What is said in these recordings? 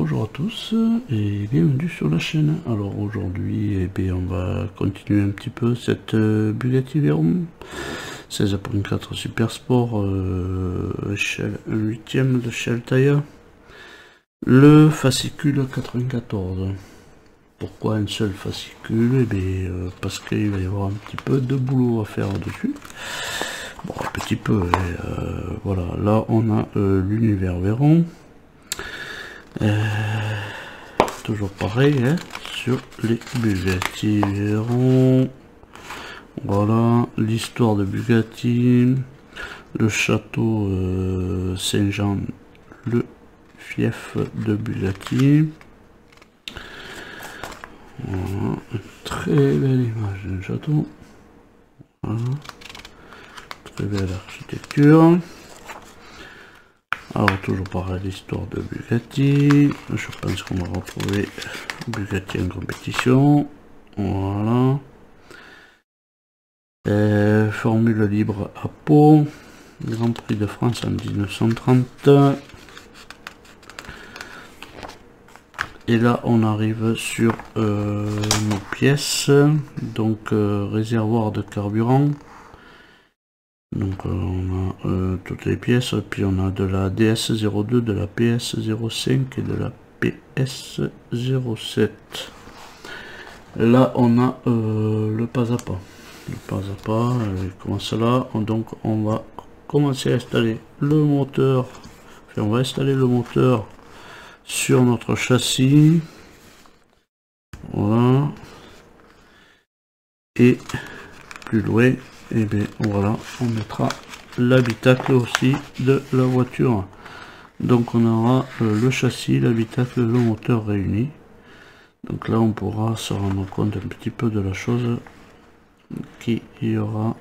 Bonjour à tous et bienvenue sur la chaîne. Alors aujourd'hui on va continuer un petit peu cette Bugatti Veyron 16.4 Super Sport échelle 1/8 de chez Altaïa, le fascicule 94. Pourquoi un seul fascicule? Parce qu'il va y avoir un petit peu de boulot à faire dessus. Bon, un petit peu, voilà, là on a l'univers Veyron. Toujours pareil hein, sur les Bugatti Veyron. Voilà l'histoire de Bugatti, le château Saint-Jean, le fief de Bugatti. Voilà, une très belle image d'un château. Voilà. Très belle architecture. Alors toujours pareil, l'histoire de Bugatti. Je pense qu'on va retrouver Bugatti en compétition. Voilà. Formule libre à Pau. Grand Prix de France en 1930. Et là on arrive sur nos pièces. Donc réservoir de carburant. Donc on a toutes les pièces, puis on a de la DS02, de la PS05 et de la PS07. Là on a le pas à pas. Le pas à pas, comment cela. Donc on va commencer à installer le moteur. Enfin, on va installer le moteur sur notre châssis. Voilà. Et plus loin. Et bien voilà, on mettra l'habitacle aussi de la voiture. Donc on aura le châssis, l'habitacle, le moteur réunis. Donc là on pourra se rendre compte un petit peu de la chose qui y aura.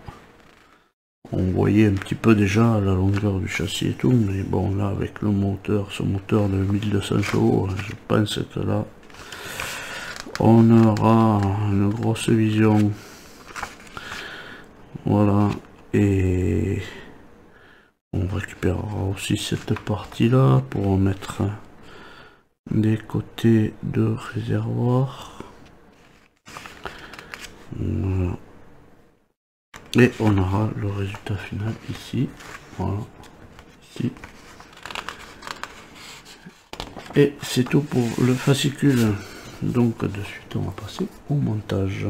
On voyait un petit peu déjà la longueur du châssis et tout, mais bon là avec le moteur, ce moteur de 1200 chevaux, je pense que là on aura une grosse vision. Voilà, et on récupérera aussi cette partie là pour mettre des côtés de réservoir. Voilà. Et on aura le résultat final ici. Voilà, ici. Et c'est tout pour le fascicule. Donc de suite on va passer au montage.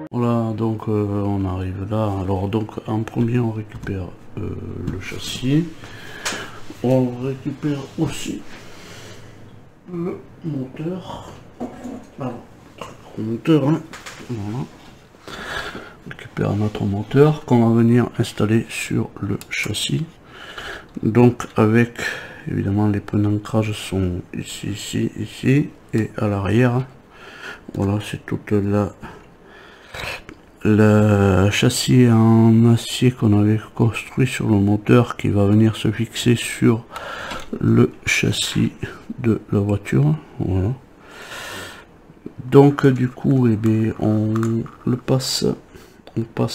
Voilà, donc on arrive là. Alors donc en premier on récupère le châssis, on récupère aussi le moteur. Alors, le moteur, hein. Voilà. On récupère notre moteur qu'on va venir installer sur le châssis. Donc avec évidemment les points d'ancrage sont ici, ici, ici et à l'arrière. Voilà, c'est toute le châssis en acier qu'on avait construit sur le moteur qui va venir se fixer sur le châssis de la voiture. Voilà. Donc du coup on passe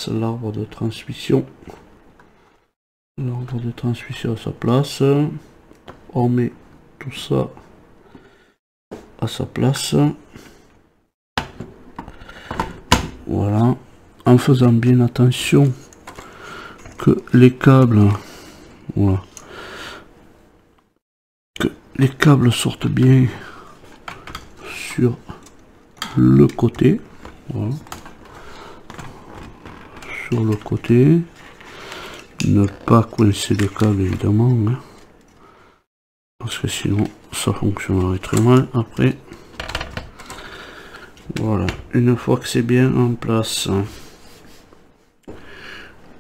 l'arbre de transmission à sa place. On met tout ça à sa place. Voilà, en faisant bien attention que les câbles, voilà, que les câbles sortent bien sur le côté, voilà, sur le côté, ne pas coincer les câbles évidemment, hein, parce que sinon ça fonctionnerait très mal après. Voilà, une fois que c'est bien en place,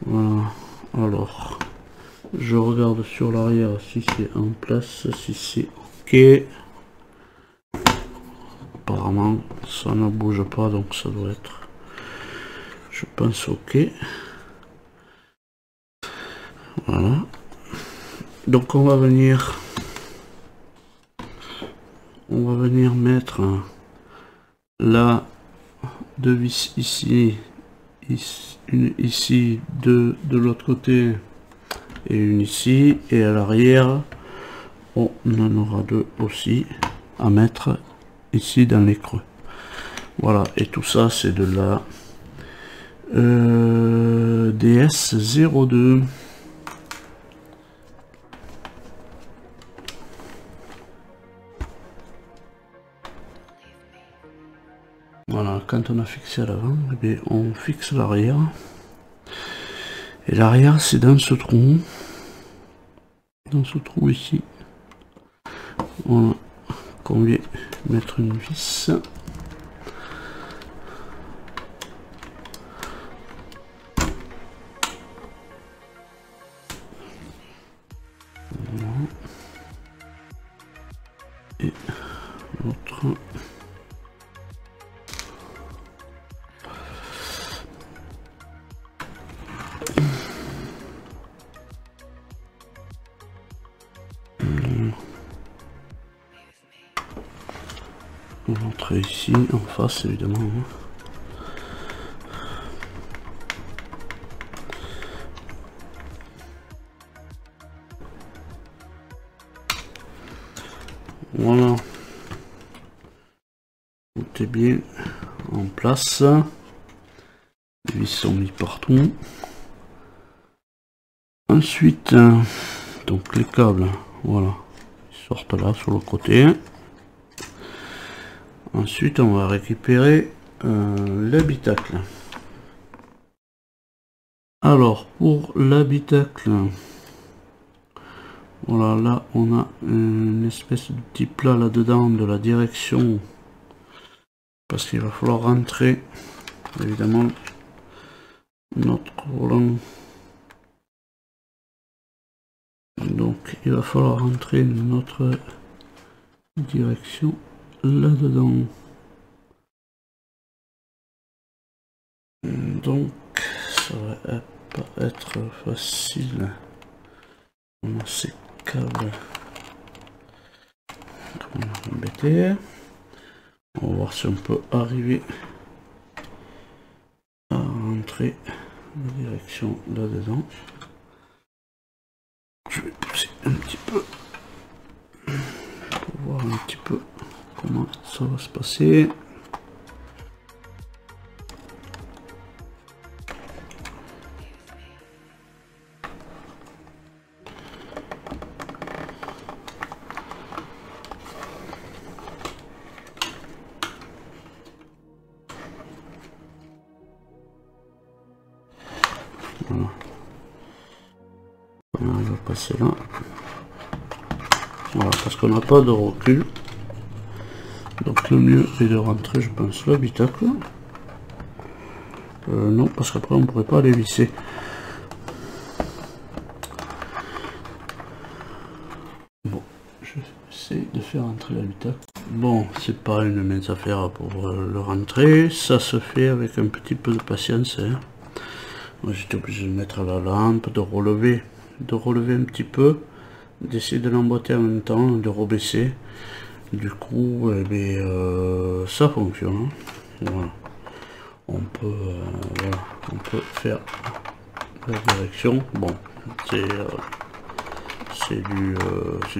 voilà, alors je regarde sur l'arrière si c'est en place, si c'est ok. Apparemment ça ne bouge pas, donc ça doit être, je pense, ok. Voilà, donc on va venir mettre la deux vis ici, une ici, deux de l'autre côté et une ici, et à l'arrière on en aura deux aussi à mettre ici dans les creux. Voilà, et tout ça c'est de la DS02. Voilà, quand on a fixé à l'avant, eh bien, on fixe l'arrière. Et l'arrière, c'est dans ce trou. Dans ce trou ici. Voilà, qu'on vient mettre une vis. Voilà. Et l'autre. On va entrer ici en face évidemment. Voilà. Tout est bien en place. Les vis sont mis partout. Ensuite, donc les câbles, voilà, ils sortent là sur le côté. Ensuite, on va récupérer l'habitacle. Alors, pour l'habitacle, voilà, là, on a une espèce de petit plat là-dedans de la direction. Parce qu'il va falloir rentrer, évidemment, notre volant. Donc, il va falloir rentrer notre direction là-dedans. Donc ça va pas être facile. On a ces câbles qu'on a embêtés. On va voir si on peut arriver à rentrer la direction là-dedans. Je vais pousser un petit peu pour voir un petit peu comment ça va se passer. Voilà. On arrive à passer là. Voilà, parce qu'on n'a pas de recul. Donc le mieux est de rentrer, je pense, l'habitacle. Non, parce qu'après on ne pourrait pas les visser. Bon, je vais essayer de faire rentrer l'habitacle. Bon, c'est pas une mince affaire pour le rentrer. Ça se fait avec un petit peu de patience. Hein. Moi j'étais obligé de mettre la lampe, de relever un petit peu, d'essayer de l'emboîter en même temps, de rebaisser. Du coup, eh bien, ça fonctionne. Hein. Voilà. On peut, voilà, on peut faire la direction. Bon, c'est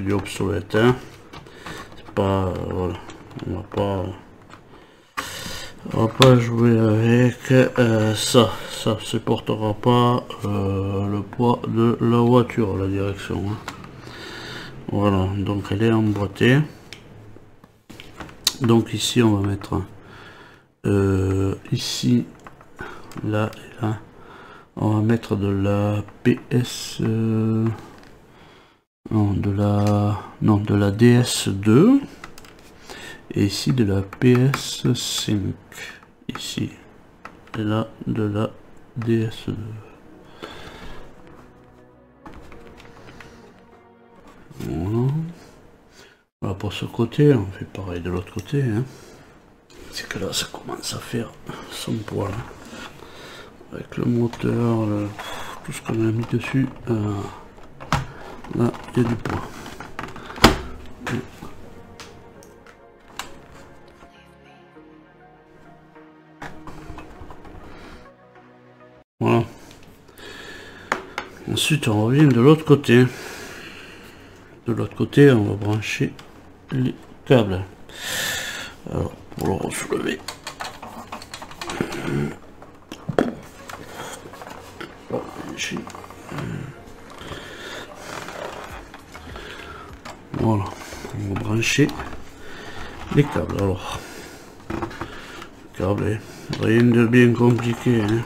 du obsolète. Hein. C'est pas, voilà, on va pas jouer avec ça. Ça supportera pas le poids de la voiture, la direction. Hein. Voilà, donc elle est emboîtée. Donc ici on va mettre ici, là et là. On va mettre de la PS non, de la DS2 et ici de la PS5 ici et là de la DS2. Voilà. Voilà pour ce côté, on fait pareil de l'autre côté. Hein. C'est que là ça commence à faire son poids là. Avec le moteur, tout ce qu'on a mis dessus, là il y a du poids. Voilà. Ensuite on revient de l'autre côté. de l'autre côté, on va brancher les câbles. Alors, pour le soulever, voilà, on va brancher les câbles. Alors, câbles, rien de bien compliqué, hein.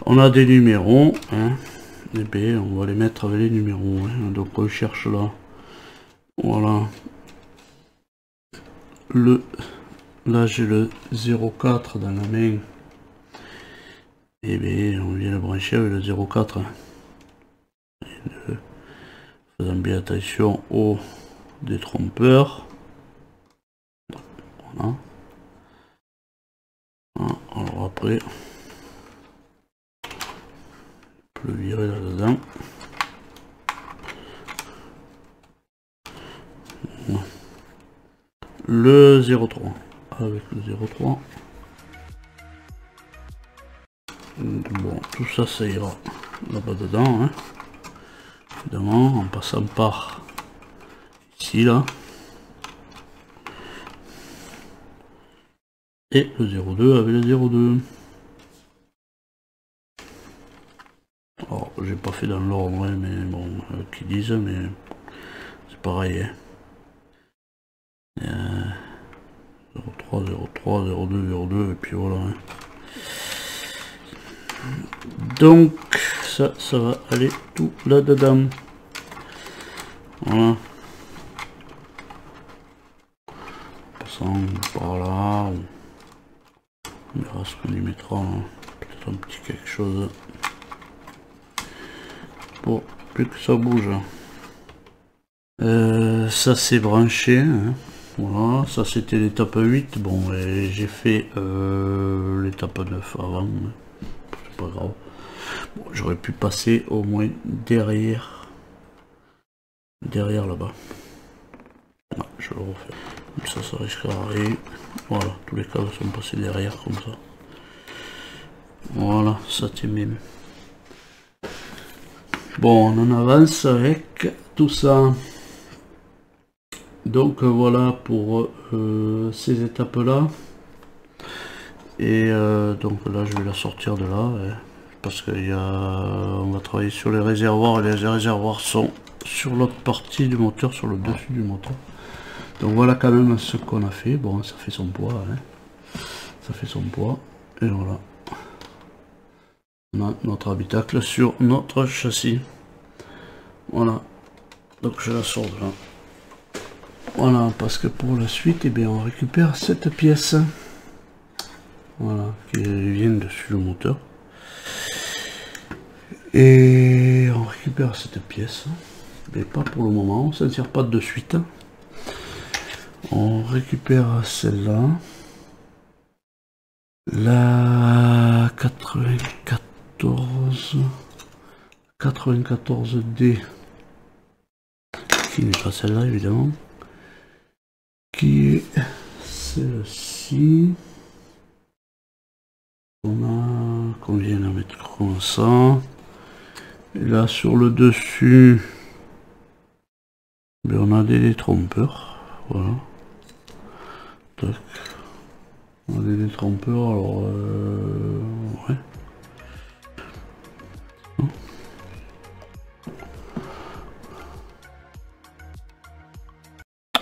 On a des numéros, hein. Et bien, on va les mettre avec les numéros, hein. Donc on cherche là, voilà, là j'ai le 04 dans la main, et bien on vient le brancher avec le 04, hein. Faisant bien attention au détrompeur. Voilà. Alors après, on peut le virer là-dedans. Le 03, avec le 03. Bon, tout ça, ça ira là-bas dedans, hein. Évidemment, en passant par ici, là. Et le 02 avec le 02. Alors, j'ai pas fait dans l'ordre, hein, mais bon, qui disent, mais c'est pareil, hein. 03, 03, 02, 02, et puis voilà, hein. Donc, ça va aller tout là-dedans. Voilà. Passant par là. On verra ce qu'on y mettra. Peut-être un petit quelque chose. Pour plus que ça bouge. Ça c'est branché. Hein. Voilà, ça c'était l'étape 8. Bon, j'ai fait l'étape 9 avant. C'est pas grave. Bon, j'aurais pu passer au moins derrière là-bas. Ah, je le refais. Comme ça risquera rien. Voilà, tous les câbles sont passés derrière comme ça. Voilà, ça t'est même. Bon, on en avance avec tout ça. Donc voilà pour ces étapes là. Et donc là je vais la sortir de là. Parce qu'on va travailler sur les réservoirs, et les réservoirs sont sur l'autre partie du moteur, sur le dessus du moteur. Donc voilà quand même ce qu'on a fait. Bon, ça fait son poids, hein. Ça fait son poids, et voilà. On a notre habitacle sur notre châssis. Voilà. Donc je la sors de là. Voilà, parce que pour la suite, eh bien, on récupère cette pièce. Voilà, qui vient dessus le moteur. Et on récupère cette pièce, mais pas pour le moment, ça ne sert pas de suite. On récupère celle-là, la 94D, qui n'est pas celle-là évidemment, qui est celle-ci. Qu'on vient de mettre comme ça. Et là sur le dessus, ben, on a des détrompeurs, voilà. Tac. On a des détrompeurs, alors ouais.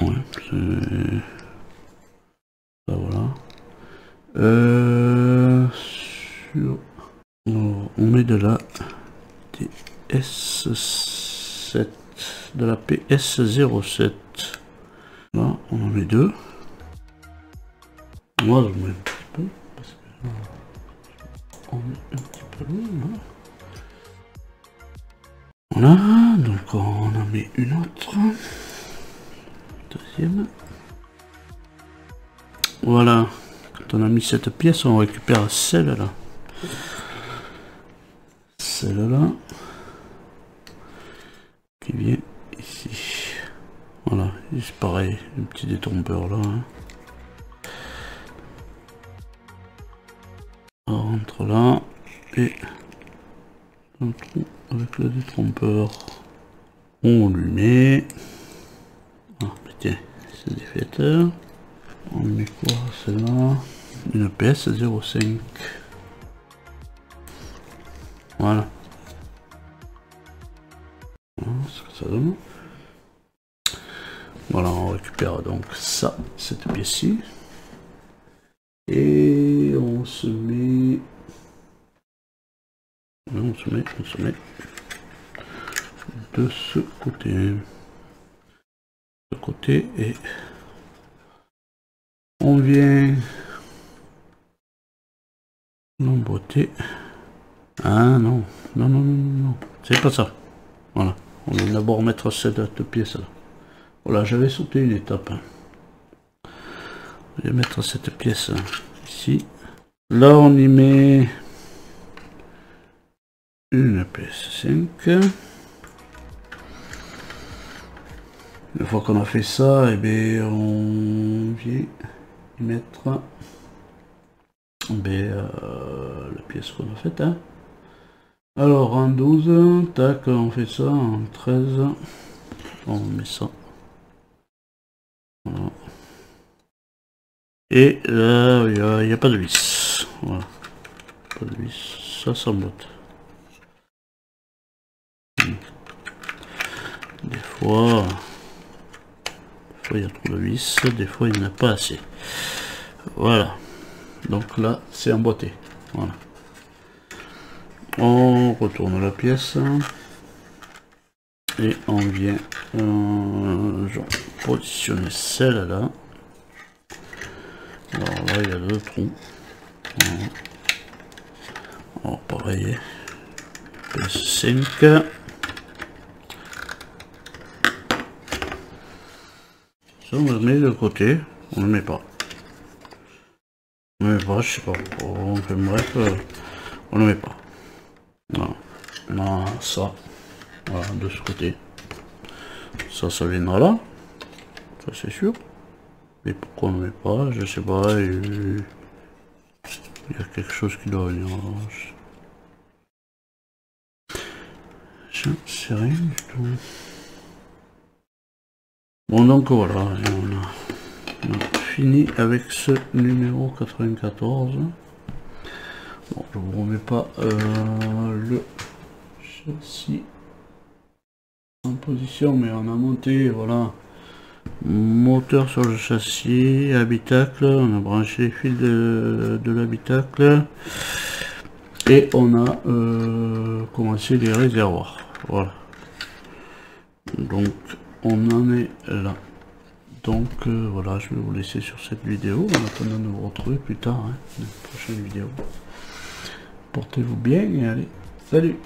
Ouais, c'est... ça voilà. Sur... on met de la DS7, de la PS07. Là, on en met deux. Moi, je mets un petit peu, parce que on est un petit peu loin, là. Voilà, donc on en met une autre. Deuxième. Voilà, quand on a mis cette pièce, on récupère celle-là. Celle-là. Qui vient ici. Voilà, c'est pareil, un petit détrompeur là. Hein. On rentre là et un trou avec le détrompeur. On lui met... Ah, mais tiens, c'est défaite. On lui met quoi, celle-là? Une PS 0,5. Voilà. Ce que ça donne. Voilà, on récupère donc ça, cette pièce-ci. Et on se met... Non, on se met de ce côté. Et on vient l'emboîter. Ah non, non, c'est pas ça. Voilà, on vient d'abord mettre cette pièce là. Voilà, j'avais sauté une étape. Je vais mettre cette pièce ici. Là, on y met une PS5. Une fois qu'on a fait ça, et bien on vient y mettre la pièce qu'on a faite. Hein. Alors en 12, tac, on fait ça, en 13, on met ça. Voilà. Et là, il n'y a pas de vis. Voilà. Pas de vis, ça s'emboîte. Des fois il y a trop de vis, des fois il n'y en a pas assez. Voilà. Donc là, c'est emboîté. Voilà. On retourne la pièce. Et on vient positionner celle-là. Alors là, il y a deux trous. Voilà. Alors pareil. PS5. Ça, on le met de côté. On ne le met pas. On ne le met pas, je sais pas. Enfin, bref, on ne le met pas. Non. Non, ça. Voilà, de ce côté. Ça viendra là. Ça, c'est sûr. Mais pourquoi on ne le met pas? Je sais pas. Il y a quelque chose qui doit venir. Je ne sais rien du tout. Bon, donc voilà. On a fini avec ce numéro 94. Bon, je vous remets pas le châssis en position, mais on a monté, voilà, moteur sur le châssis, habitacle, on a branché les fils de l'habitacle et on a commencé les réservoirs. Voilà, donc on en est là. Donc voilà, je vais vous laisser sur cette vidéo en attendant de vous retrouver plus tard, hein, dans une prochaine vidéo. Portez-vous bien et allez, salut!